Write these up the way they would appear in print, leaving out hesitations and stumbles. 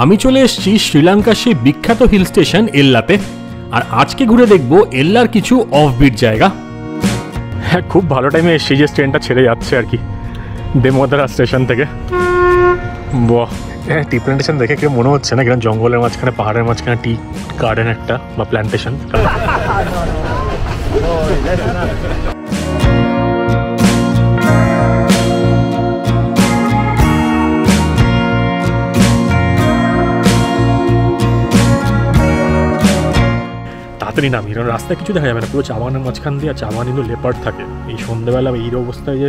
আমি চলে এসেছি শ্রীলঙ্কার সেই বিখ্যাত হিল স্টেশন এল্লাতে। আর আজকে ঘুরে দেখব এল্লার কিছু অফবিট জায়গা। হ্যাঁ, খুব ভালো টাইমে এসেছি যে ট্রেনটা ছেড়ে যাচ্ছে আর কি দেমোদারা স্টেশন থেকে। বাহ, হ্যাঁ, টি প্ল্যান্টেশন দেখে কেউ মনে হচ্ছে না কিরকম জঙ্গলের মাঝখানে পাহাড়ের মাঝখানে টি গার্ডেন একটা বা প্ল্যান্টেশন। তাড়াতাড়ি নামি, কারণ রাস্তায় কিছু দেখা যাবে না, পুরো চা বাগানের মাঝখান দিয়ে চা বাগান কিন্তু লেপার্ড থাকে। এই সন্ধ্যেবেলা এই অবস্থায় যে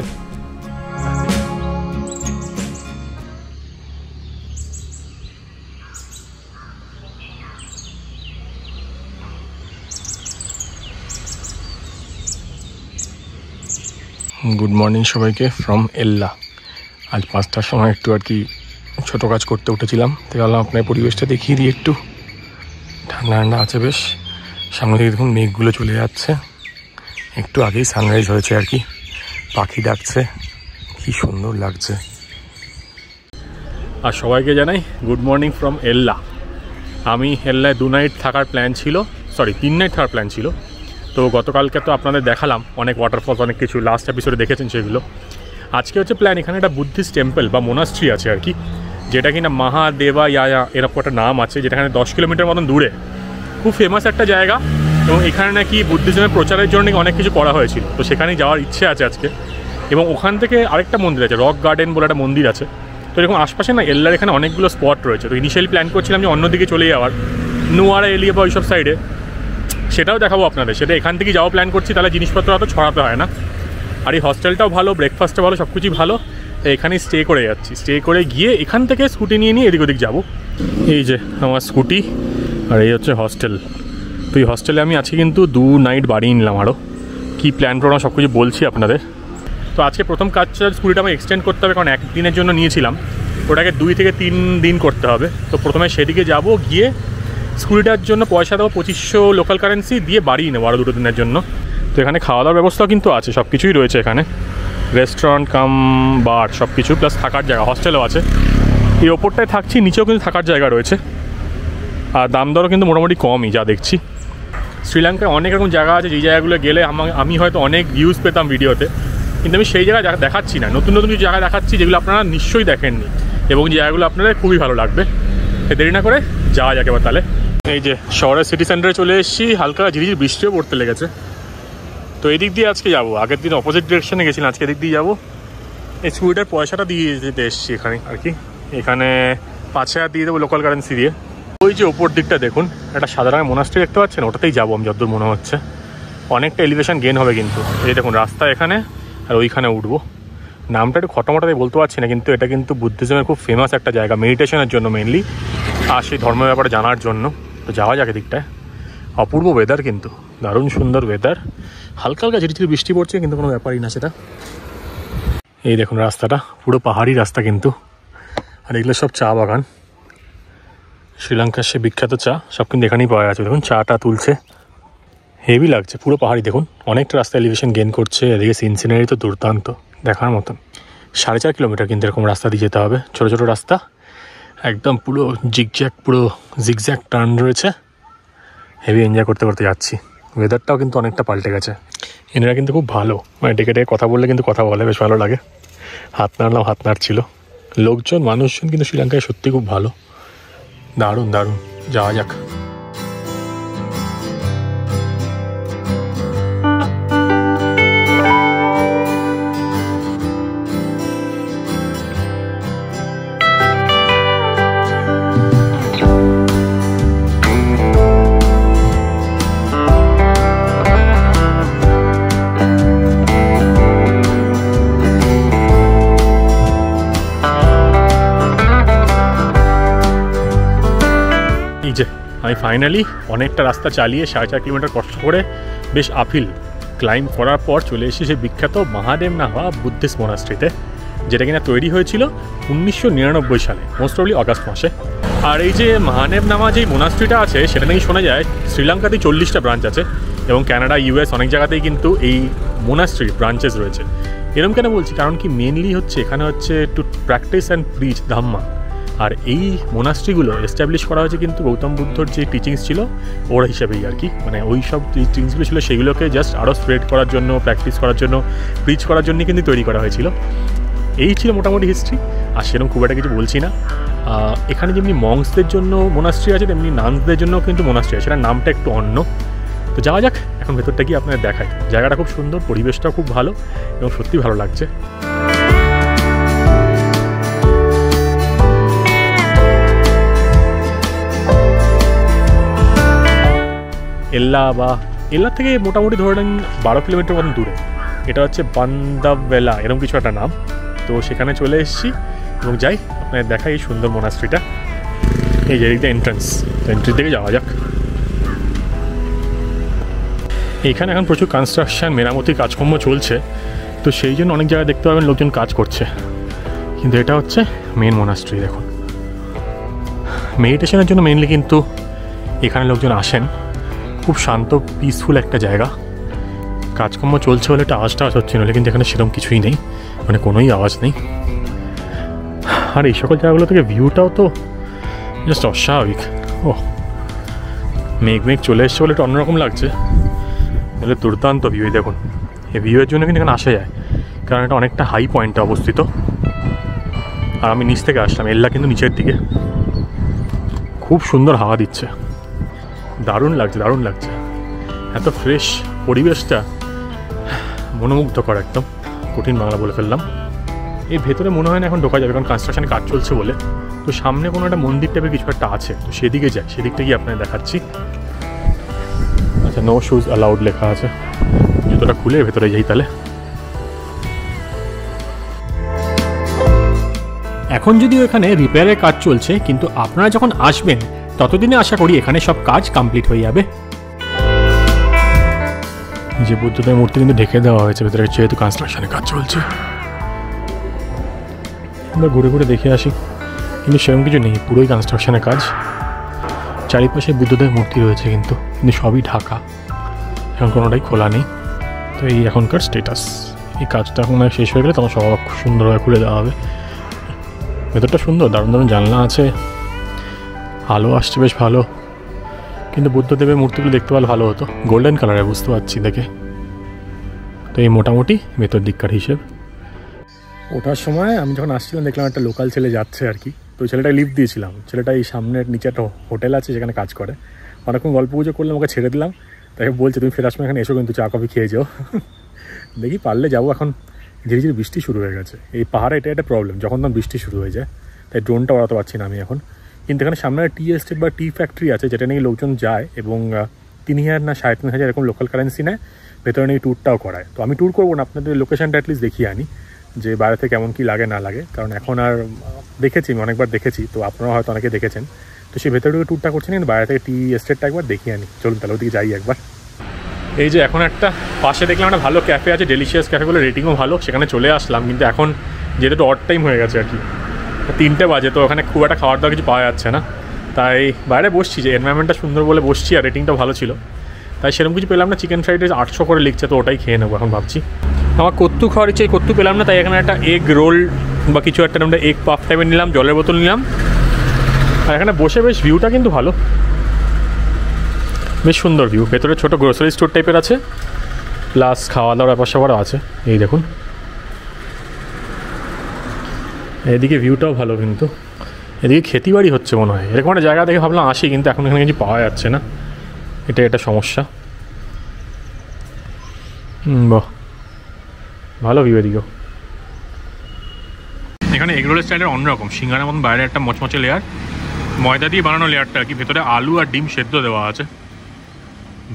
গুড মর্নিং সবাইকে ফ্রম এল্লা। আজ 5টার সময় একটু আর কি ছোটো কাজ করতে উঠেছিলাম, তো ভাবলাম আপনার পরিবেশটা দেখিয়ে দিই একটু। ঠান্ডা ঠান্ডা আছে বেশ, সামনে থেকে দেখুন মেঘগুলো চলে যাচ্ছে, একটু আগেই সানরাইজ হয়েছে আর কি, পাখি ডাকছে, কি সুন্দর লাগছে। আর সবাইকে জানাই গুড মর্নিং ফ্রম এল্লা। আমি এল্লায় 2 নাইট থাকার প্ল্যান ছিল, 3 নাইট থাকার প্ল্যান ছিল। তো গতকালকে তো আপনাদের দেখালাম অনেক ওয়াটারফলস, অনেক কিছু লাস্ট এপিসোডে দেখেছেন সেগুলো। আজকে হচ্ছে প্ল্যান, এখানে একটা বুদ্ধিস্ট টেম্পল বা মোনাস্ট্রি আছে আর কি, যেটা কিনা মহাদেবা ইয়া এরকম একটা নাম আছে, যেটা এখানে 10 কিলোমিটার মতন দূরে, খুব ফেমাস একটা জায়গা। এবং এখানে নাকি বুদ্ধিজমের প্রচারের জন্য অনেক কিছু করা হয়েছিল, তো সেখানেই যাওয়ার ইচ্ছে আছে আজকে। এবং ওখান থেকে আরেকটা মন্দির আছে, রক গার্ডেন বলে একটা মন্দির আছে। তো এরকম আশপাশে না এল্লার এখানে অনেকগুলো স্পট রয়েছে। তো ইনিশিয়ালি প্ল্যান করছিলাম যে অন্যদিকে চলে যাওয়ার, নোয়ারা এলিয়া বা ওইসব সাইডে, সেটাও দেখাবো আপনাদের। সেটা এখান থেকে যাওয়া প্ল্যান করছি, তাহলে জিনিসপত্র অত ছড়াতে হয় না। আর এই হস্টেলটাও ভালো, ব্রেকফাস্টটা ভালো, সব কিছুই ভালো। এখানেই স্টে করে যাচ্ছি, স্টে করে গিয়ে এখান থেকে স্কুটি নিয়ে এদিক ওদিক যাবো। এই যে আমার স্কুটি, আর এই হচ্ছে হস্টেল। তো এই হস্টেলে আমি আজকে কিন্তু 2 নাইট বাড়িয়ে নিলাম। আরও কী প্ল্যান প্রোগ্রাম সব কিছু বলছি আপনাদের। তো আজকে প্রথম কাজটা স্কুটিটা আমাকে এক্সটেন্ড করতে হবে, কারণ 1 দিনের জন্য নিয়েছিলাম, ওটাকে 2 থেকে 3 দিন করতে হবে। তো প্রথমে সেদিকে যাব, গিয়ে স্কুটিটার জন্য পয়সা দেবো 2500 লোকাল কারেন্সি দিয়ে বাড়িয়ে নেবো আরও 2 দিনের জন্য। তো এখানে খাওয়া দাওয়ার ব্যবস্থাও কিন্তু আছে, সব কিছুই রয়েছে এখানে, রেস্টুরেন্ট কাম বার সব কিছু, প্লাস থাকার জায়গা, হস্টেলও আছে। এই ওপরটায় থাকছি, নিচেও কিন্তু থাকার জায়গা রয়েছে। আর দাম দরও কিন্তু মোটামুটি কমই যা দেখছি। শ্রীলঙ্কায় অনেক রকম জায়গা আছে, যেই জায়গাগুলো গেলে আমি হয়তো অনেক ভিউজ পেতাম ভিডিওতে, কিন্তু আমি সেই জায়গা দেখাচ্ছি না। নতুন নতুন কিছু জায়গা দেখাচ্ছি যেগুলো আপনারা নিশ্চয়ই দেখেননি, এবং যে জায়গাগুলো আপনাদের খুবই ভালো লাগবে। দেরি না করে যাওয়া যাক এবার তাহলে। এই যে শহরের সিটি সেন্টারে চলে এসেছি, হালকা ঝিরিঝিরি বৃষ্টিও পড়তে লেগেছে। তো এই দিক দিয়ে আজকে যাবো, আগের দিন অপোজিট ডিরেকশনে গেছিলাম, আজকে এদিক দিয়ে যাবো। এই স্কুটিটার পয়সাটা দিয়ে যেতে এসেছি এখানে আর কি, এখানে 5000 দিয়ে দেবো লোকাল কারেন্সি দিয়ে। ওই যে ওপর দিকটা দেখুন, একটা সাদা রঙের মোনাস্ট্রি দেখতে পাচ্ছেন, ওটাতেই যাবো আমি যতদূর মনে হচ্ছে। অনেকটা এলিভেশন গেন হবে কিন্তু। এই দেখুন রাস্তা এখানে, আর ওইখানে উঠবো। নামটা একটু খটামটাতে বলতে পারছি না, কিন্তু এটা কিন্তু বুদ্ধিজমের খুব ফেমাস একটা জায়গা, মেডিটেশনের জন্য মেনলি, আর সেই ধর্মের ব্যাপারে জানার জন্য। তো যাওয়া যাক এদিকটায়। অপূর্ব ওয়েদার কিন্তু, দারুণ সুন্দর ওয়েদার, হালকা হালকা ঝিরিঝিরি বৃষ্টি পড়ছে, কিন্তু কোনো ব্যাপারই না সেটা। এই দেখুন রাস্তাটা পুরো পাহাড়ি রাস্তা কিন্তু, আর এগুলো সব চা বাগান। শ্রীলঙ্কার সে বিখ্যাত চা সব কিন্তু এখানেই পাওয়া যাচ্ছে। দেখুন চাটা তুলছে, হেভি লাগছে, পুরো পাহাড়ি। দেখুন অনেকটা রাস্তা এলিভেশন গেন করছে, এদিকে সিনসিনারি তো দুর্দান্ত, দেখার মতন। 4.5 কিলোমিটার কিন্তু এরকম রাস্তা দিয়ে যেতে হবে, ছোটো ছোটো রাস্তা, একদম পুরো পুরো জিগজ্যাগ টার্ন রয়েছে। হেভি এনজয় করতে করতে যাচ্ছি। ওয়েদারটাও কিন্তু অনেকটা পাল্টে গেছে। এনারা কিন্তু খুব ভালো, মানে ডেকে ডেকে কথা বললে কিন্তু কথা বলে, বেশ ভালো লাগে। হাত নাড়লাম, হাত নাড়ছিল। লোকজন, মানুষজন কিন্তু শ্রীলঙ্কায় সত্যি খুব ভালো, দারুণ দারুণ। যাওয়া যাক। আমি ফাইনালি অনেকটা রাস্তা চালিয়ে 4.5 কিলোমিটার কষ্ট করে বেশ আপিল ক্লাইম্ব করার পর চলে এসেছি সেই বিখ্যাত মহাদেব নামা বুদ্ধিস্ট মোনাস্ট্রিতে, যেটা কিনা তৈরি হয়েছিল 1999 সালে, মোস্ট প্রবলি অগাস্ট মাসে। আর এই যে মহাদেব নামা যেই মোনাস্ট্রিটা আছে, সেটা নাকি শোনা যায় শ্রীলঙ্কাতেই 40টা ব্রাঞ্চ আছে, এবং কানাডা, US অনেক জায়গাতেই কিন্তু এই মোনাস্ট্রির ব্রাঞ্চেস রয়েছে। এরকম কেন বলছি, কারণ কি মেনলি হচ্ছে এখানে হচ্ছে two practice and preach Dhamma, আর এই মোনাস্ট্রিগুলো এস্টাবলিশ করা হয়েছে কিন্তু গৌতম বুদ্ধর যে টিচিংস ছিল ওর হিসাবেই আর কি, মানে ওই সব টিচিংসগুলো ছিল সেগুলোকে জাস্ট আরও স্প্রেড করার জন্য, প্র্যাকটিস করার জন্য, প্রিচ করার জন্যই কিন্তু তৈরি করা হয়েছিল। এই ছিল মোটামুটি হিস্ট্রি, আর সেরকম খুব একটা কিছু বলছি না। এখানে যেমনি মংসদের জন্য মোনাস্ট্রি আছে তেমনি নানসদের জন্য কিন্তু মোনাস্ট্রি আছে, সেটার নামটা একটু অন্য। তো যাওয়া যাক, এখন ভেতরটা গিয়ে আপনাদের দেখাই। জায়গাটা খুব সুন্দর, পরিবেশটাও খুব ভালো এবং সত্যি ভালো লাগছে। এল্লা থেকে মোটামুটি ধরে নেন 12 কিলোমিটার মতন দূরে। এটা হচ্ছে বান্দাভেলা এরকম কিছু একটা নাম। তো সেখানে চলে এসেছি এবং যাই আপনাদের দেখাই এই সুন্দর মোনাস্ট্রিটা। এই যে এদিকটা এন্ট্রান্স, তো এন্ট্রির দিকে যাওয়া যাক। এখানে এখন প্রচুর কনস্ট্রাকশান, মেরামতির কাজকর্ম চলছে, তো সেই জন্য অনেক জায়গায় দেখতে পাবেন লোকজন কাজ করছে। কিন্তু এটা হচ্ছে মেন মোনাস্ট্রি। দেখুন, মেডিটেশনের জন্য মেনলি কিন্তু এখানে লোকজন আসেন। খুব শান্ত, পিসফুল একটা জায়গা। কাজকর্ম চলছে বলে একটা আওয়াজটা হচ্ছে, নইলে কিন্তু এখানে সেরকম কিছুই নেই, মানে কোনোই আওয়াজ নেই। আর এই সকল জায়গাগুলো থেকে ভিউটাও তো জাস্ট অস্বাভাবিক। ও মেঘ চলে এসছে বলে একটু অন্যরকম লাগছে, তাহলে দুর্দান্ত ভিউ। দেখুন, এই ভিউয়ের জন্য কিন্তু এখানে আসা যায়, কারণ এটা অনেকটা হাই পয়েন্টে অবস্থিত। আর আমি নিচ থেকে আসলাম, এল্লা কিন্তু নিচের দিকে। খুব সুন্দর হাওয়া দিচ্ছে, দারুণ লাগছে, দারুণ লাগছে। এত ফ্রেশ পরিবেশটা, মনোমুগ্ধকর একদম। কঠিন বাংলা বলে ফেললাম। এই ভেতরে মনে হয় না এখন ঢোকা যাবে, কারণ কনস্ট্রাকশানে কাজ চলছে বলে। তো সামনে কোনো একটা মন্দির টাইপের কিছু একটা আছে, তো সেদিকে যাই, সেদিকটা গিয়ে আপনাদের দেখাচ্ছি। আচ্ছা, নো শুজ অ্যালাউড লেখা আছে। জুতোটা খুলে ভেতরে যাই তাহলে। এখন যদিও এখানে রিপেয়ারের কাজ চলছে, কিন্তু আপনারা যখন আসবেন ততদিনে আশা করি এখানে সব কাজ কমপ্লিট হয়ে যাবে। যে বুদ্ধদেব মূর্তি কিন্তু ঢেকে দেওয়া হয়েছে ভেতরে, যেহেতু কনস্ট্রাকশনের কাজ চলছে। আমরা ঘুরে ঘুরে দেখে আসি, কিন্তু সেরকম কিছু নেই, পুরোই কনস্ট্রাকশনের কাজ। চারিপাশে বুদ্ধদেব মূর্তি রয়েছে কিন্তু সবই ঢাকা, এখন কোনোটাই খোলা নেই। তো এই এখনকার স্টেটাস। এই কাজটা এখন শেষ হয়ে গেলে তখন সব খুব সুন্দরভাবে খুলে দেওয়া হবে। ভেতরটা সুন্দর, দারুণ দারুণ জানলা আছে, আলো আসছে বেশ ভালো। কিন্তু বুদ্ধদেবের মূর্তিগুলো দেখতে পারলে ভালো হতো, গোল্ডেন কালারে বুঝতে পারছি দেখে। তো এই মোটামুটি ভেতর দিককার হিসেব। ওঠার সময় আমি যখন আসছিলাম দেখলাম একটা লোকাল ছেলে যাচ্ছে আর কি। তো ওই ছেলেটাই লিফট দিয়েছিলাম। ছেলেটা এই সামনের নিচে একটা হোটেল আছে, যেখানে কাজ করে। অনেকক্ষণ গল্প গুজব করলাম, ওকে ছেড়ে দিলাম। তাকে বলছে তুমি ফেরার সময় এখানে এসো, কিন্তু চা কফি খেয়ে যাও। দেখি পারলে যাবো। এখন ধীরে ধীরে বৃষ্টি শুরু হয়ে গেছে। এই পাহাড়ে এটা একটা প্রবলেম, যখন তখন বৃষ্টি শুরু হয়ে যায়, তাই ড্রোনটা ওড়াতে পারছি না আমি এখন। কিন্তু এখানে সামনে টি এস্টেট বা টি ফ্যাক্টরি আছে, যেটা নিয়ে লোকজন যায় এবং 3000 না 3500 এরকম লোকাল কারেন্সি নেয়, ভেতরে নিয়ে ট্যুরটাও করায়। তো আমি ট্যুর করবো না, আপনাদের লোকেশনটা অ্যাটলিস্ট দেখিয়ে আনি, যে বাইরে থেকে কেমন কী লাগে না লাগে। কারণ এখন আর দেখেছি, আমি অনেকবার দেখেছি, তো আপনারা হয়তো অনেকে দেখেছেন। তো সেই ভেতরে ট্যুরটা করছেন, কিন্তু বাইরে থেকে টি এস্টেটটা একবার দেখিয়ে আনি। চলুন তাহলে ওদিকে যাই একবার। এই যে এখন একটা পাশে দেখলাম একটা ভালো ক্যাফে আছে, ডেলিশিয়াস ক্যাফেগুলো রেটিংও ভালো, সেখানে চলে আসলাম। কিন্তু এখন যেহেতু অড টাইম হয়ে গেছে আর কি, 3টে বাজে, তো ওখানে খুব একটা খাওয়ার দাওয়ার কিছু পাওয়া যাচ্ছে না। তাই বাইরে বসছি, যে এনভায়রনমেন্টটা সুন্দর বলে বসছি, আর রেটিংটাও ভালো ছিল, তাই সেরকম কিছু পেলাম না। চিকেন ফ্রাইড রাইস 800 করে লিখছে, তো ওটাই খেয়ে নেবো এখন ভাবছি। আমার কত্তু খাওয়ার ইচ্ছে, কত্তু পেলাম না, তাই এখানে একটা এগ রোল বা কিছু একটা নামটা এগ পাফ টাইপের নিলাম, জলের বোতল নিলাম। আর এখানে বসে বেশ ভিউটা কিন্তু ভালো, বেশ সুন্দর ভিউ। ভেতরে ছোটো গ্রোসারি স্টোর টাইপের আছে, প্লাস খাওয়া দাওয়ার ব্যাপার স্যাপারও আছে। এই দেখুন, এদিকে ভিউটাও ভালো, কিন্তু এদিকে খেতিবাড়ি হচ্ছে মনে হয়। এরকম একটা জায়গা দেখে ভাবলাম আসি, কিন্তু এখন এখানে কিছু পাওয়া যাচ্ছে না, এটা সমস্যা। বাহ, ভালো ভিউ এদিকেও। এখানে এগরোলের স্টাইলের অন্যরকম, সিঙ্গারার মতন বাইরে একটা মচমচে লেয়ার, ময়দা দিয়ে বানানো লেয়ারটা আর কি, ভেতরে আলু আর ডিম সেদ্ধ দেওয়া আছে।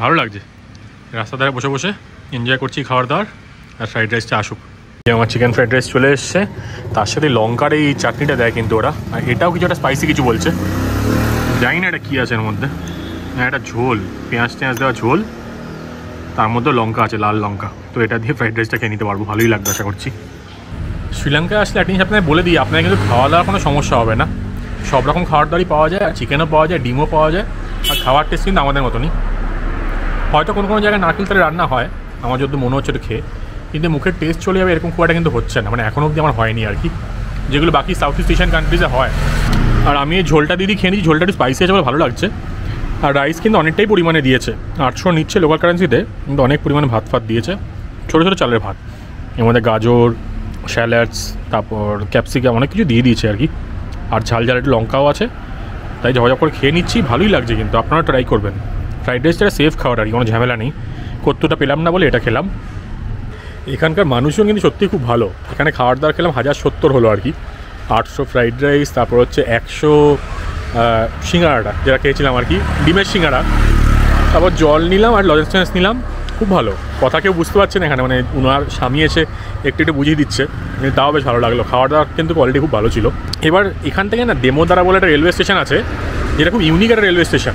ভালো লাগছে। রাস্তা ধারে বসে বসে এনজয় করছি খাওয়ার দাওয়ার, আর ফ্রাইড রাইসটা আসুক। আমার চিকেন ফ্রাইড রাইস চলে এসছে, তার সাথে লঙ্কার এই চাটনিটা দেয় কিন্তু ওরা, আর এটাও কিছু একটা স্পাইসি কিছু বলছে, জানি না এটা কী আছে এর মধ্যে। হ্যাঁ, একটা ঝোল, পেঁয়াজ দেওয়া ঝোল, তার মধ্যে লঙ্কা আছে, লাল লঙ্কা। তো এটা দিয়ে ফ্রাইড রাইসটা খেয়ে নিতে পারবো, ভালোই লাগবে আশা করছি। শ্রীলঙ্কায় আসলে একটা জিনিস আপনাকে বলে দিই, আপনার কিন্তু খাওয়া দাওয়ার কোনো সমস্যা হবে না। সব রকম খাওয়ার দাওয়ারই পাওয়া যায়, আর চিকেনও পাওয়া যায়, ডিমও পাওয়া যায়। আর খাওয়ার টেস্ট কিন্তু আমাদের মতনই। হয়তো কোনো কোনো জায়গায় নারকেল তেলে রান্না হয়, আমার যত মনে হচ্ছে এটা খেয়ে, কিন্তু মুখের টেস্ট চলে যাবে এরকম খুব একটা কিন্তু হচ্ছে না, মানে এখনও অবধি আমার হয়নি আর কি, যেগুলো বাকি সাউথ ইস্ট এশিয়ান কান্ট্রিজে হয়। আর আমি এই ঝোলটা দিদি খেয়ে নিচ্ছি, ঝোলটা একটু স্পাইসি আছে বলে ভালো লাগছে। আর রাইস কিন্তু অনেকটাই পরিমাণে দিয়েছে, 800 নিচ্ছে লোকাল কারেন্সিতে, কিন্তু অনেক পরিমাণে ভাত ফাত দিয়েছে, ছোটো ছোটো চালের ভাত, এর মধ্যে গাজর, স্যালাডস, তারপর ক্যাপসিকাম, অনেক কিছু দিয়ে দিয়েছে আর কি। আর ঝাল ঝাল একটু লঙ্কাও আছে, তাই ঝাপঝাপ করে খেয়ে নিচ্ছি, ভালোই লাগছে। কিন্তু আপনারা ট্রাই করবেন, ফ্রাইড রাইসটা সেফ খাওয়ার আর কি, কোনো ঝামেলা নেই। কত্তুটা পেলাম না বলে এটা খেলাম। এখানকার মানুষও কিন্তু সত্যিই খুব ভালো। এখানে খাওয়ার দাওয়ার খেলাম 1070 হলো আর কি। 800 ফ্রাইড রাইস, তারপর হচ্ছে 100 সিঙ্গাড়াটা যেটা খেয়েছিলাম আর কি, ডিমের সিঙ্গাড়া, তারপর জল নিলাম আর লজেন্স নিলাম। খুব ভালো, কথা কেউ বুঝতে পারছে না এখানে, মানে উনার স্বামী এসে একটু একটু বুঝিয়ে দিচ্ছে, কিন্তু তাও বেশ ভালো লাগলো। খাওয়া দাওয়ার কিন্তু কোয়ালিটি খুব ভালো ছিল। এবার এখান থেকে না দেমোদারা বলে একটা রেলওয়ে স্টেশন আছে, যেটা খুব ইউনিক একটা রেলওয়ে স্টেশন।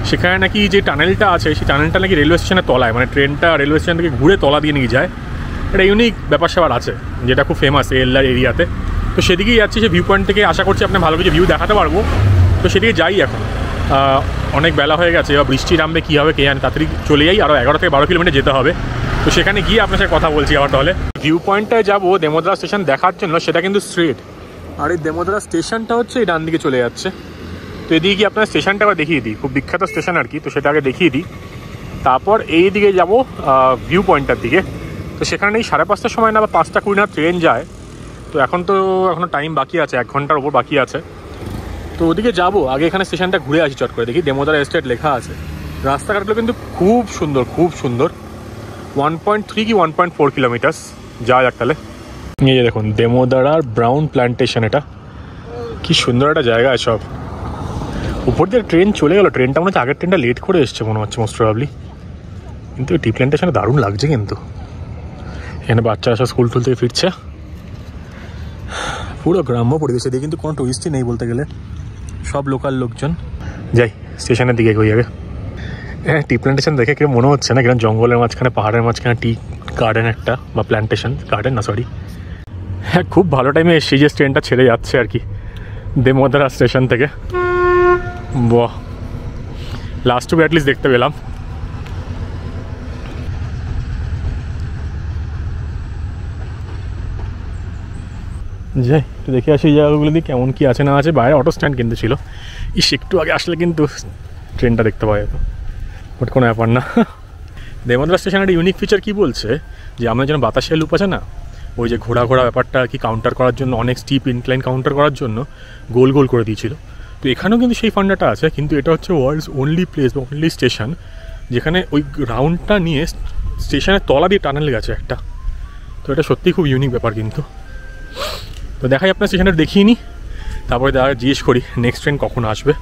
সেখানে নাকি যে টানেলটা আছে, সেই টানেলটা নাকি রেলওয়ে স্টেশনের তলায়, মানে ট্রেনটা রেলওয়ে স্টেশন থেকে ঘুরে তলা দিয়ে নিয়ে যায়। একটা ইউনিক ব্যাপার স্যাপার আছে, যেটা খুব ফেমাস এল্লার এরিয়াতে। তো সেদিকেই যাচ্ছি, সে ভিউ পয়েন্ট থেকে আশা করছি আপনার ভালো কিছু ভিউ দেখাতে পারবো। তো সেদিকে যাই এখন, অনেক বেলা হয়ে গেছে, এবার বৃষ্টি নামবে কী হবে কে জানে, তাড়াতাড়ি চলে যাই, আরও 11 থেকে 12 কিলোমিটার যেতে হবে। তো সেখানে গিয়ে আপনার সাথে কথা বলছি আবার। তাহলে ভিউ পয়েন্টটায় যাবো দেমোদরা স্টেশন দেখার জন্য, সেটা কিন্তু স্ট্রেট। আর এই দেমোদরা স্টেশনটা হচ্ছে এই ডান দিকে চলে যাচ্ছে। তো এদিকে গিয়ে আপনার স্টেশনটা আবার দেখিয়ে দিই, খুব বিখ্যাত স্টেশন আর কি, তো সেটা আগে দেখিয়ে দিই। তারপর এই দিকে যাবো ভিউ পয়েন্টটার দিকে। তো সেখানে এই 5:30টার সময় না বা 5:20 না ট্রেন যায়। তো এখনও টাইম বাকি আছে, 1 ঘন্টার ওপর বাকি আছে। তো ওদিকে যাবো, আগে এখানে স্টেশনটা ঘুরে আসি চট করে, দেখি দেমোদরা এস্টেট লেখা আছে। রাস্তাঘাটগুলো কিন্তু খুব সুন্দর, খুব সুন্দর। 1.3 কি 1.4 কিলোমিটার্স যাওয়া যাক তাহলে। এই যে দেখুন দেমোদরার ব্রাউন প্ল্যান্টেশন, এটা কি সুন্দর একটা জায়গা সব। উপর দিয়ে ট্রেন চলে গেল, ট্রেনটা মনে হচ্ছে আগের ট্রেনটা লেট করে এসছে মনে হচ্ছে মোস্ট প্রবাবলি। কিন্তু টি প্ল্যান্টেশনে দারুণ লাগছে কিন্তু। এখানে বাচ্চারা সব স্কুল টুল থেকে ফিরছে, পুরো গ্রাম্য পরিবেশে দিয়ে, কিন্তু কোনো টুরিস্টই নেই বলতে গেলে, সব লোকাল লোকজন। যাই স্টেশনের দিকে এগোই আগে। হ্যাঁ, টি প্ল্যান্টেশন দেখে কেউ মনে হচ্ছে না কিরকম জঙ্গলের মাঝখানে, পাহাড়ের মাঝখানে টি গার্ডেন একটা, বা প্ল্যান্টেশন গার্ডেন না সরি। হ্যাঁ, খুব ভালো টাইমে এসছি যে ট্রেনটা ছেড়ে যাচ্ছে আর কি দেমোদরা স্টেশন থেকে। বাহ, লাস্ট টু অ্যাটলিস্ট দেখতে পেলাম। যাই একটু দেখে আসি এই জায়গাগুলো দিয়ে কেমন কী আছে না আছে। বাইরে অটো স্ট্যান্ড কিন্তু ছিল, একটু আগে আসলে কিন্তু ট্রেনটা দেখতে পাওয়া যেত, বাট কোনো ব্যাপার না। দেমোদরা স্টেশনের একটা ইউনিক ফিচার কী বলছে, যে আমাদের যেন বাতাসের লুপ আছে না, ওই যে ঘোরা ব্যাপারটা আর কি, কাউন্টার করার জন্য, অনেক স্টিপ ইনক্লাইন কাউন্টার করার জন্য গোল গোল করে দিয়েছিল। তো এখানেও কিন্তু সেই ফান্ডাটা আছে, কিন্তু এটা হচ্ছে ওয়ার্ল্ডস অনলি প্লেস বা অনলি স্টেশন যেখানে ওই রাউন্ডটা নিয়ে স্টেশনের তলা দিয়ে টানেল গেছে একটা। তো এটা সত্যিই খুব ইউনিক ব্যাপার কিন্তু। তো দেখাই আপনার স্টেশনটা দেখিয়ে নিই, তারপরে জিজ্ঞেস করি নেক্সট ট্রেন কখন আসবে।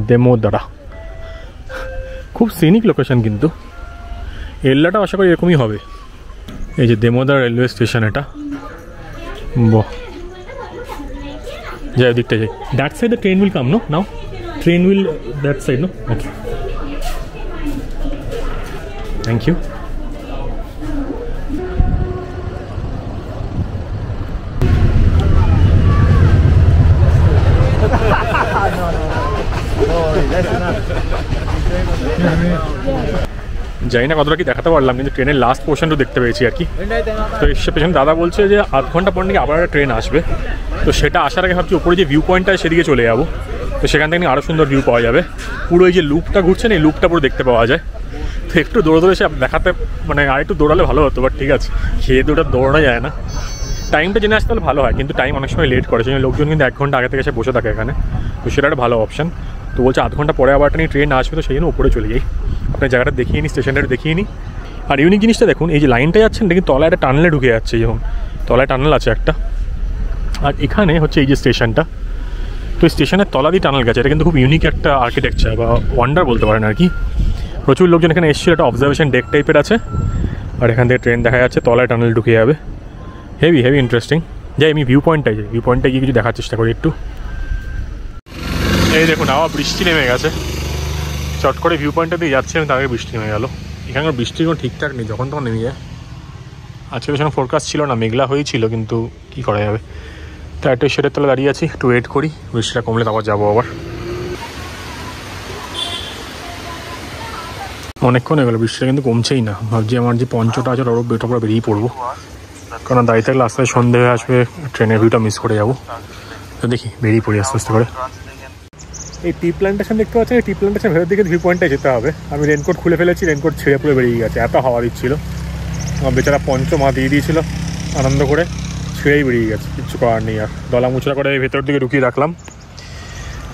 দেমোদরা খুব সিনিক লোকেশন, কিন্তু এল্লাটা আশা করি এরকমই হবে। এই যে দেমোদরা রেলওয়ে স্টেশন, এটা বাহ। যাই ওদিকটা যাই, that side the train will come, no now train will that side, no okay thank you. যাই না কতটা কি দেখাতে পারলাম, কিন্তু ট্রেনের লাস্ট পোর্শনটা দেখতে পেয়েছি আর কি। তো এসে পেছনে দাদা বলছে যে আধ ঘন্টা পর নাকি আবার একটা ট্রেন আসবে। তো সেটা আসার আগে ভাবছি উপরে যে ভিউ পয়েন্টটা সেদিকে চলে যাবো। তো সেখান থেকে আরও সুন্দর ভিউ পাওয়া যাবে, পুরো এই যে লুপটা ঘুরছে না, এই লুপটা পুরো দেখতে পাওয়া যায়। তো একটু দৌড়ে এসে দেখাতে, মানে আর একটু দৌড়ালে ভালো হতো, বাট ঠিক আছে, খেয়ে দুটো দৌড়ানো যায় না। টাইমটা জেনে আসতে হলে ভালো হয়, কিন্তু টাইম অনেক সময় লেট করে, সেই লোকজন কিন্তু 1 ঘন্টা আগে থেকে এসে বসে থাকে এখানে। তো সেটা একটা ভালো অপশান। তো বলছে আধ ঘন্টা পরে আবার নিয়ে ট্রেন আসবে, তো সেই জন্য উপরে চলে যাই। আপনার জায়গাটা দেখিয়ে নিই, স্টেশনটা দেখিয়ে নিই। আর ইউনিক জিনিসটা দেখুন, এই যে লাইনটা যাচ্ছেন এটা কিন্তু তলায় একটা টানেলে ঢুকে যাচ্ছে, যেমন তলায় টানেল আছে একটা। আর এখানে হচ্ছে এই যে স্টেশনটা, তো স্টেশনের তলা দিয়ে টানেল গেছে। এটা কিন্তু খুব ইউনিক একটা আর্কিটেকচার বা ওয়ান্ডার বলতে পারেন আর কি। প্রচুর লোকজন এখানে এসেছিল, একটা অবজারভেশন ডেক টাইপের আছে, আর এখান থেকে ট্রেন দেখা যাচ্ছে, তলায় টানেল ঢুকে যাবে। Heavy interesting. যাই আমি ভিউ পয়েন্টটাই যাই, ভিউ পয়েন্টে গিয়ে কিছু দেখার চেষ্টা করি একটু। এই দেখুন আবার বৃষ্টি নেমে গেছে, চট করে ভিউ পয়েন্টটা দিয়ে যাচ্ছে, তার আগে বৃষ্টি নেমে গেল। এখানকার বৃষ্টির কোনো ঠিকঠাক নেই, যখন তখন নেমে যায়। আজকে সেখানে ফোরকাস্ট ছিল না, মেঘলা হয়েছিল, কিন্তু কী করা যাবে। তো একটা শেডের তলে দাঁড়িয়ে আছি, একটু ওয়েট করি, বৃষ্টিটা কমলে তারপর যাবো আবার। অনেকক্ষণ হয়ে গেলো, বৃষ্টিটা কিন্তু কমছেই না। ভাবছি আমার যে পঞ্চটা আছে ওটা বেটা বেরিয়ে পড়বো, কারণ দাঁড়িয়ে থাকলে রাস্তায় সন্ধে হয়ে আসবে, ট্রেনের ভিউটা মিস করে যাবো। তো দেখি বেরিয়ে পড়ি আস্তে আস্তে করে। এই টি প্ল্যান্টেশন দেখতে পাচ্ছেন, এই টি প্ল্যান্টেশন ভেতর দিকে ভিউ পয়েন্টে যেতে হবে। আমি রেনকোট খুলে ফেলেছি, রেনকোট ছেড়ে পুরো বেরিয়ে গেছে, এত হাওয়া দিচ্ছিল। আমার বেচারা পঞ্চমা দিয়ে দিয়েছিল আনন্দ করে, ছেড়েই বেরিয়ে গেছে, কিচ্ছু করার নেই। আর দলা মুচড়া করে ভেতর দিকে ঢুকিয়ে রাখলাম,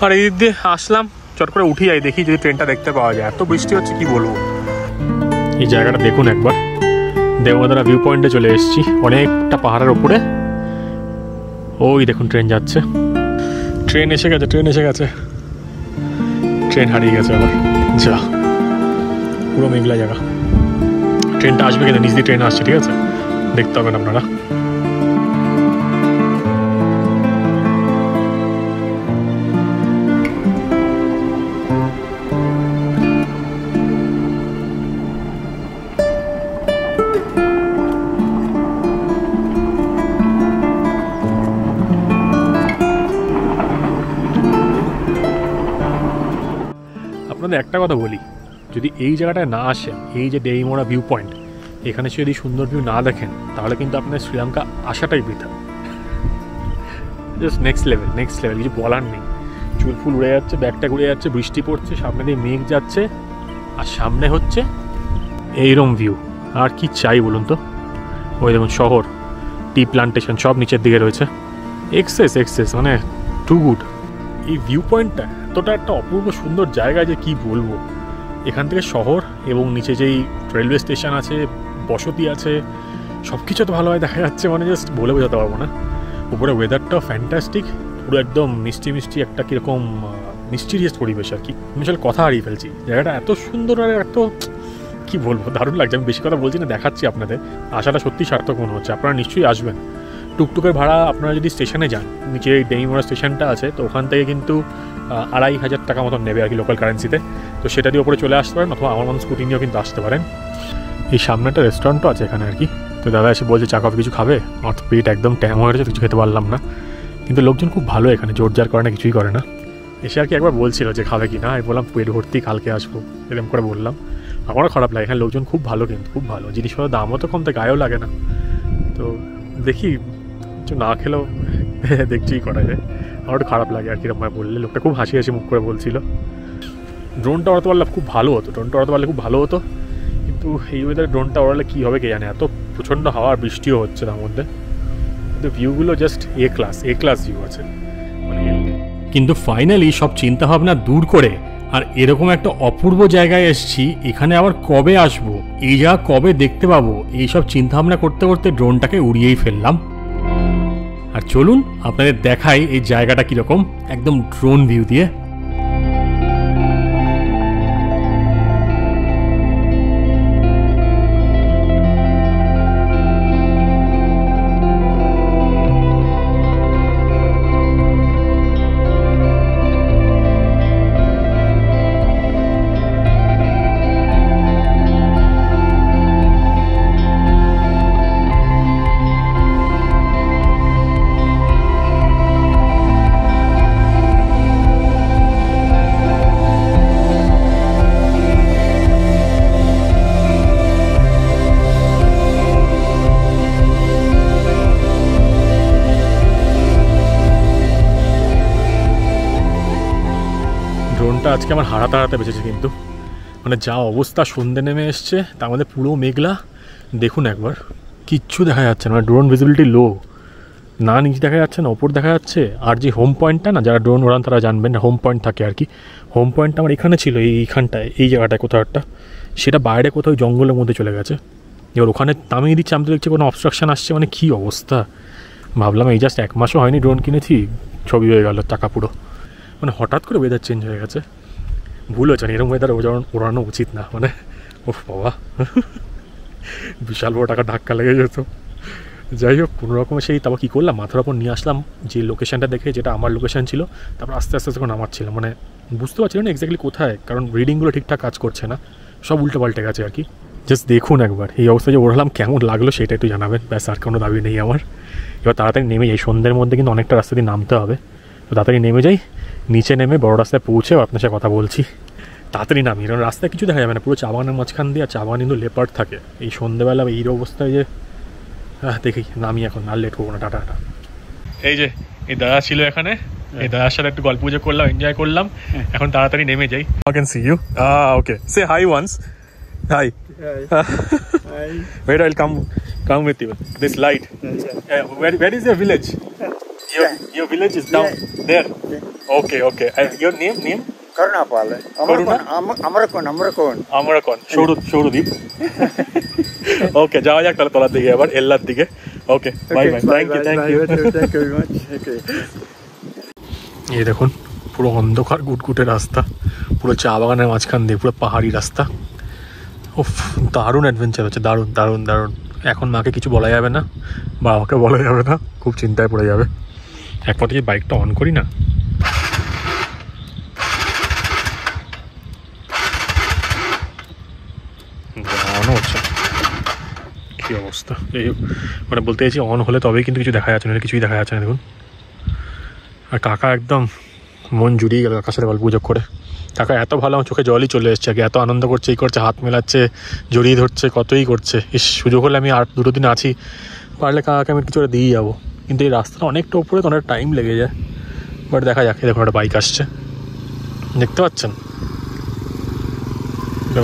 আর এই দিক দিয়ে আসলাম। চট করে উঠি যাই, দেখি যদি ট্রেনটা দেখতে পাওয়া যায়। এত বৃষ্টি হচ্ছে কি বলবো। এই জায়গাটা দেখুন একবার, দেওয়াদারা ভিউ পয়েন্টে চলে এসেছি, অনেকটা পাহাড়ের ওপরে। ওই দেখুন ট্রেন যাচ্ছে, ট্রেন এসে গেছে, ট্রেন এসে গেছে। ট্রেন হারিয়ে গেছে আবার, যা পুরো মেঘলা জায়গা। ট্রেনটা আসবে কিন্তু নিজ দিয়ে ট্রেন আসছে, ঠিক আছে, দেখতে হবেন আপনারা। আপনাদের একটা কথা বলি, যদি এই জায়গাটায় না আসেন, এই যে ডেইমোরা ভিউ পয়েন্ট, এখানে যদি সুন্দর ভিউ না দেখেন, তাহলে কিন্তু আপনার শ্রীলঙ্কা আসাটাই বৃথা। Just next level, next level, কিছু বলার নেই। চুল ফুল উড়ে যাচ্ছে, ব্যাগটা ঘুরে যাচ্ছে, বৃষ্টি পড়ছে, সামনে দিয়ে মেঘ যাচ্ছে, আর সামনে হচ্ছে এইরকম ভিউ। আর কি চাই বলুন তো। ওই দেখুন শহর, টি প্লান্টেশন সব নিচের দিকে রয়েছে। এক্সেস মানে টু গুড। এই ভিউ পয়েন্টটা এতটা একটা অপূর্ব সুন্দর জায়গা যে কি বলবো। এখান থেকে শহর এবং নিচে যেই রেলওয়ে স্টেশন আছে, বসতি আছে, সব কিছু তো ভালোভাবে দেখা যাচ্ছে, মানে জাস্ট বলে বোঝাতে পারবো না। উপরে ওয়েদারটাও ফ্যান্টাস্টিক, পুরো একদম মিষ্টি মিষ্টি একটা কীরকম মিস্টিরিয়াস পরিবেশ আর কি। আমি আসলে কথা হারিয়ে ফেলছি, জায়গাটা এত সুন্দর আর এত কী বলবো, দারুণ লাগছে। আমি বেশি কথা বলছি না, দেখাচ্ছি আপনাদের। আশাটা সত্যি সার্থক মনে হচ্ছে। আপনারা নিশ্চয়ই আসবেন। টুকটুকের ভাড়া আপনারা যদি স্টেশনে যান, নিচে ডেইমোরা স্টেশনটা আছে, তো ওখান থেকে কিন্তু 2500 টাকা মতন নেবে আর কি লোকাল কারেন্সিতে। তো সেটা দিয়ে ওপরে চলে আসতে পারেন, অথবা আমার মতন স্কুটি নিয়েও কিন্তু আসতে পারেন। এই সামনে একটা রেস্টুরেন্টও আছে এখানে আর কি। তো দাদা এসে বলছে চা কফি কিছু খাবে, আমার তো পেট একদম ট্যাম হয়ে গেছে, কিছু খেতে পারলাম না। কিন্তু লোকজন খুব ভালো এখানে, জোর জার করে না, কিছুই করে না। এসে আর কি একবার বলছিল যে খাবে কি না, আমি বললাম পেট ভর্তি, কালকে আসবো, এরকম করে বললাম। আমারও খারাপ লাগে, এখানে লোকজন খুব ভালো, কিন্তু খুব ভালো। জিনিসপত্রের দামও তো কমতে গায়েও লাগে না। তো দেখি কিছু না খেলেও দেখতেই করা যায়। আমার একটু খারাপ লাগে আর কিরকম বললে। লোকটা খুব হাসি হাসি মুখ করে বলছিল। ড্রোনটা ওড়াতে পারলে খুব ভালো হতো, ড্রোনটা ওড়াতে পারলে খুব ভালো হতো। কিন্তু এই ওয়েদারে ড্রোনটা ওড়ালে কী হবে কে জানে, এত প্রচণ্ড হাওয়া আর বৃষ্টিও হচ্ছে তার মধ্যে। কিন্তু ভিউগুলো জাস্ট এ ক্লাস ভিউ আছে মানে। কিন্তু ফাইনালি সব চিন্তাভাবনা দূর করে আর এরকম একটা অপূর্ব জায়গায় এসেছি, এখানে আবার কবে আসবো, এই জায়গা কবে দেখতে পাবো, এইসব চিন্তাভাবনা করতে করতে ড্রোনটাকে উড়িয়েই ফেললাম। আর চলুন আপনাদের দেখাই এই জায়গাটা কীরকম, একদম ড্রোন ভিউ দিয়ে। ড্রোনটা আজকে আমার হারাতে বেঁচেছে কিন্তু, মানে যা অবস্থা, সন্ধ্যে নেমে এসছে, তার মধ্যে পুরো মেঘলা। দেখুন একবার, কিচ্ছু দেখা যাচ্ছে না, মানে ড্রোন ভিজিবিলিটি লো, না নিচে দেখা যাচ্ছে না, ওপর দেখা যাচ্ছে। আর যে হোম পয়েন্টটা না, যারা ড্রোন ওড়ান তারা জানবেন, হোম পয়েন্ট থাকে আর কি। হোম পয়েন্টটা আমার এখানে ছিল, এইখানটায়, এই জায়গাটায় কোথাও একটা, সেটা বাইরে কোথাও জঙ্গলের মধ্যে চলে গেছে। এবার ওখানে নামিয়ে দিচ্ছে, আমি তো দেখছি কোনো অবস্ট্রাকশান আসছে, মানে কী অবস্থা। ভাবলাম এই জাস্ট 1 মাসও হয়নি ড্রোন কিনেছি, ছবি হয়ে গেল টাকা পুরো। মানে হঠাৎ করে ওয়েদার চেঞ্জ হয়ে গেছে, ভুল হচ্ছে না, এরকম ওয়েদার ওড়ানো উচিত না, মানে ও বাবা বিশাল বড় টাকা ধাক্কা লেগে যেত। যাই হোক, কোনো রকমের সেই তারপর কী করলাম, মাথার ওপর নিয়ে আসলাম যে লোকেশানটা দেখে, যেটা আমার লোকেশান ছিল। তারপর আস্তে আস্তে করে নামাচ্ছিলাম, মানে বুঝতে পারছিলাম না এক্স্যাক্টলি কোথায়, কারণ রিডিংগুলো ঠিকঠাক কাজ করছে না, সব উল্টো পাল্টে গেছে আর কি। জাস্ট দেখুন একবার এই অবস্থায় যে ওড়ালাম, কেমন লাগলো সেটা একটু জানাবেন, ব্যাস, আর কোনো দাবি নেই আমার। এবার তাড়াতাড়ি নেমে যাই, সন্ধ্যের মধ্যে কিন্তু অনেকটা রাস্তা দিয়ে নামতে হবে, তো তাড়াতাড়ি নেমে যাই। নিচে নেমে বড় রাস্তায় পৌঁছেও আপনার সাথে কথা বলছি। তাড়াতাড়ি নামি, কারণ রাস্তায় কিছু দেখা যাবে না, পুরো চা বাগানের মাঝখান দিয়ে, আর চা বাগান কিন্তু লেপার্ড থাকে। এই সন্ধ্যেবেলা এই অবস্থায় যে দেখি নামি এখন, আর লেট করবো না, টাটা। এই যে এই দাদা ছিল এখানে, এই দাদার সাথে একটু গল্প গুজব করলাম, এনজয় করলাম। এখন তাড়াতাড়ি নেমে যাই। I can see you. Okay. Say hi once. Hi. Hi. Wait, I'll come with you. This light. Where is your village? Your village is down there. Okay. Your name? Karunapal. Amarakon. Shorudip. Okay, যাওয়া যাক তাহলে তলার দিকে, আবার এল্লার দিকে। Okay, bye. Thank you very much. Okay. এই দেখুন পুরো অন্ধকার গুটগুটে রাস্তা, পুরো চা বাগানের মাঝখান দিয়ে, পুরো পাহাড়ি রাস্তা। উফ, দারুণ অ্যাডভেঞ্চার হচ্ছে, দারুণ। এখন মাকে কিছু বলা যাবে না, বাবাকে বলা যাবে না, খুব চিন্তায় পড়ে যাবে। একমাত্র যে বাইকটা অন করি না, অনও হচ্ছে, কী অবস্থা। এই মানে বলতে চাইছি অন হলে তবেই কিন্তু কিছু দেখা যাচ্ছে না, কিছুই দেখা যাচ্ছে না দেখুন। আর কাকা একদম মন জুড়িয়ে গেল কাকার সাথে গল্প গুজব করে। কাকা এত ভালো, আমার চোখে জলই চলে এসছে, আগে এত আনন্দ করছে, এই করছে, হাত মেলাচ্ছে, জড়িয়ে ধরছে, কতই করছে। সুযোগ হলে আমি আর 2 দিন আছি, পারলে কাকাকে আমি কিছু করে দিয়ে যাবো। কিন্তু এই রাস্তাটা অনেকটা উপরে, তো অনেক টাইম লেগে যায়। বাট দেখা যাক। দেখুন একটা বাইক আসছে, দেখতে পাচ্ছেন,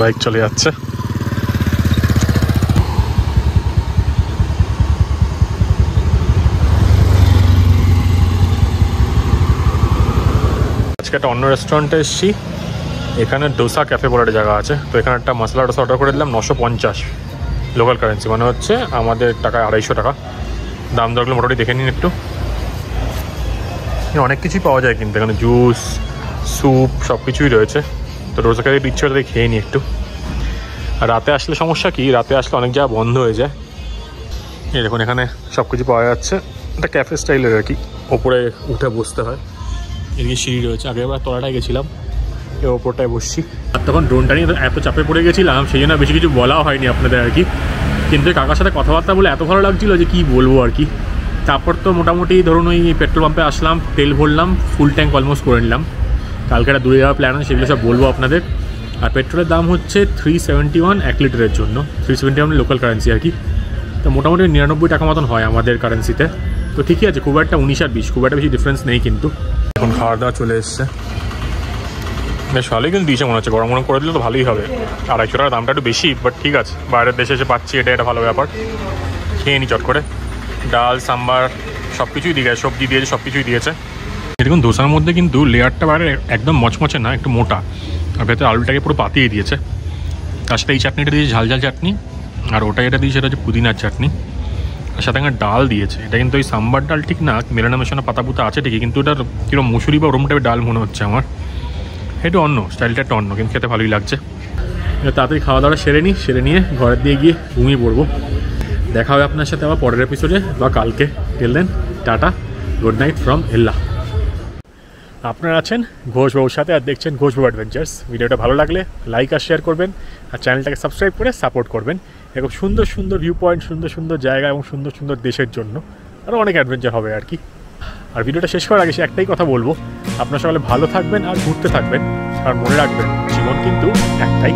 বাইক চলে যাচ্ছে। আজকে একটা অন্য রেস্টুরেন্টে এসেছি, এখানে ডোসা ক্যাফে বলে একটা জায়গা আছে। তো এখানে একটা মশলা ডোসা অর্ডার করে দিলাম, 950 লোকাল কারেন্সি, মানে হচ্ছে আমাদের টাকায় 250 টাকা। দাম দরগুলো মোটামুটি দেখে নিন একটু। অনেক কিছুই পাওয়া যায় কিন্তু এখানে, জুস, স্যুপ, সব কিছুই রয়েছে। তো ডোসা খেতে ইচ্ছে হলে খেয়ে নিই একটু। আর রাতে আসলে সমস্যা কি, রাতে আসলে অনেক জায়গা বন্ধ হয়ে যায়। এই দেখুন এখানে সব কিছু পাওয়া যাচ্ছে, একটা ক্যাফে স্টাইলের আর কি। ওপরে উঠে বসতে হয়, এদিকে সিঁড়ি রয়েছে। আগে এবার তলাটায় গেছিলাম, এর ওপরটায় বসছি। আর তখন ড্রোনটা নিয়ে এত চাপে পড়ে গেছিলাম, সেই জন্য বেশি কিছু বলাও হয়নি আপনাদের আর কি। কিন্তু কাকার সাথে কথাবার্তা বলে এত ভালো লাগছিলো যে কী বলবো আর কি। তারপর তো মোটামুটি ধরুন ওই পেট্রোল পাম্পে আসলাম, তেল ভরলাম, ফুল ট্যাঙ্ক অলমোস্ট করে নিলাম। কালকে একটা দূরে যাওয়ার প্ল্যান আছে, সেগুলো সব বলবো আপনাদের। আর পেট্রোলের দাম হচ্ছে 371 1 লিটারের জন্য, 371 লোকাল কারেন্সি আর কি। তো মোটামুটি 99 টাকা মতন হয় আমাদের কারেন্সিতে। তো ঠিকই আছে, খুব একটা 19 আর 20, খুব একটা বেশি ডিফারেন্স নেই কিন্তু। এখন খাওয়া দাওয়া চলে এসছে, বেশ ভালোই কিন্তু দিয়েছে মনে হচ্ছে। গরম করে দিলে তো ভালোই হবে। 250 টাকার দামটা একটু বেশি, বাট ঠিক আছে, বাইরের দেশে এসে পাচ্ছি, এটা একটা ভালো ব্যাপার। খেয়ে নি চট করে। ডাল, সাম্বার সব কিছুই দিয়ে গেছে, সবজি দিয়েছে, সব কিছুই দিয়েছে। দেখুন দোসার মধ্যে কিন্তু লেয়ারটা বাইরে একদম মচমচে না, একটু মোটা, আর ভেতরে আলুটাকে পুরো পাতিয়ে দিয়েছে। তার সাথে এই চাটনিটা দিয়েছে ঝাল চাটনি, আর ওটা যেটা দিয়েছে সেটা হচ্ছে পুদিনার চাটনি, আর সাথে একটা ডাল দিয়েছে। এটা কিন্তু ওই সাম্বার ডাল ঠিক না, মেলানো মেশানো পাতা পুতা আছে ঠিকই, কিন্তু ওটার কিরকম মুসুরি বা ওরম টাইপের ডাল মনে হচ্ছে আমার। একটু অন্য স্টাইলটা, একটু অন্য, কিন্তু খেতে ভালোই লাগছে। তাড়াতাড়ি খাওয়া দাওয়া সেরে নিয়ে ঘরের দিয়ে গিয়ে ঘুমিয়ে পড়বো। দেখা হবে আপনার সাথে আবার পরের এপিসোডে বা কালকে। Till then, tata, good night from Ella. আপনারা আছেন ঘোষবাবুর সাথে আর দেখছেন ঘোষবাবু অ্যাডভেঞ্চার্স। ভিডিওটা ভালো লাগলে লাইক আর শেয়ার করবেন, আর চ্যানেলটাকে সাবস্ক্রাইব করে সাপোর্ট করবেন। এরকম সুন্দর ভিউ পয়েন্ট, সুন্দর জায়গা এবং সুন্দর দেশের জন্য আরও অনেক অ্যাডভেঞ্চার হবে আর কি। আর ভিডিওটা শেষ করার আগে একটাই কথা বলবো, আপনারা সকালে ভালো থাকবেন আর ঘুরতে থাকবেন। আর মনে রাখবেন, জীবন কিন্তু একটাই।